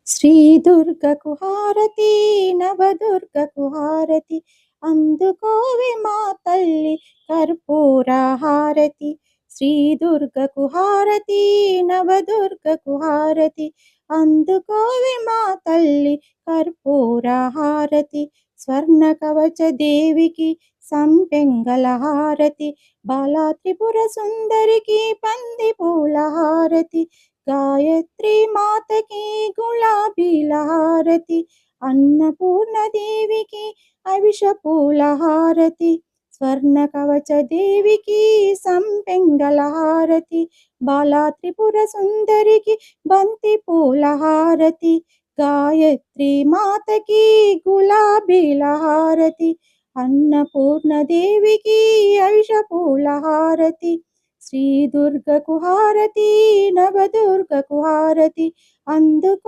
శ్రీ దుర్గకు హారతి, నవదుర్గకు హారతి, అందుకోవే మా తల్లి కర్పూర హారతి. శ్రీ దుర్గకు హారతి, నవదుర్గకు హారతి, అందుకోవే మా తల్లి కర్పూర హారతి. స్వర్ణ కవచ దేవికి సంపెంగళ హారతి, బాలా త్రిపుర సుందరికి పంది పూల హారతి, గాయత్రి మాతకి గులాబీల హారతి, అన్నపూర్ణ దేవికి అవిష పూల హారతి, స్వర్ణ కవచ దేవికి సంపెంగళ హారతి, బాలా త్రిపుర సుందరికి బంతి పూల హారతి, గాయత్రి మాతకి గులాబీల హారతి, అన్నపూర్ణ దేవికి అవిష పూల హారతి. శ్రీ దుర్గకు హారతి, నవదుర్గకు హారతి, అందుకో